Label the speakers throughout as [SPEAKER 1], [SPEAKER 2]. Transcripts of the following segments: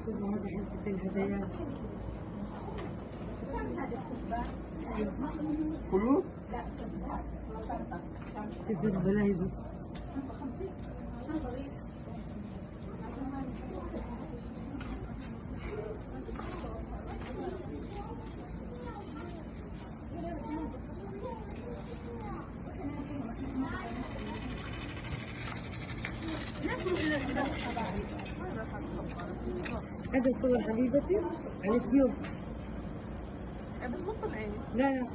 [SPEAKER 1] شوفوا هذه حتة الهدايات
[SPEAKER 2] كله؟
[SPEAKER 1] شوفوا البلايزس. هذا صور حبيبتي على اليوتيوب.
[SPEAKER 3] بس مو طبيعي.
[SPEAKER 1] لا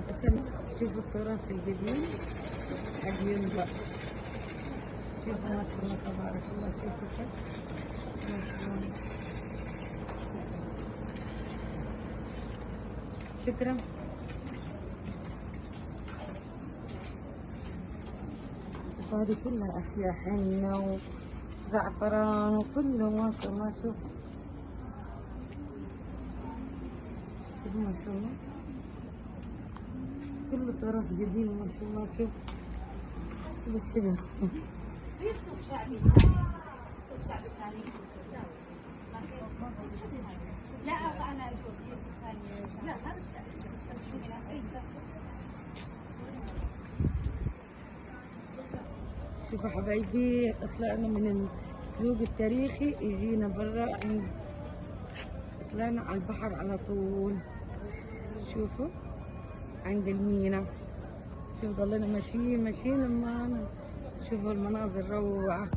[SPEAKER 1] بس شوفوا التراث القديم حق ينبع. شوفوا ما شاء الله تبارك الله. شوفوا كيف ما شاء الله. شكرا. شوفوا هذه كلها أشياء حنة وزعفران وكله ما شاء الله. شوفوا ما شاء الله كله تراث قديم ما شاء الله. شوف الشجر.
[SPEAKER 3] في سوق شعبي ثاني. سوق شعبي ثاني. لا أنا أشوف سوق ثاني. لا هذا الشعبي.
[SPEAKER 1] شوفوا حبايبي طلعنا من السوق التاريخي يجينا برا عند طلعنا على البحر على طول. شوفوا عند المينا. شوفوا ضلنا ماشيين لما شوفوا المناظر روعة.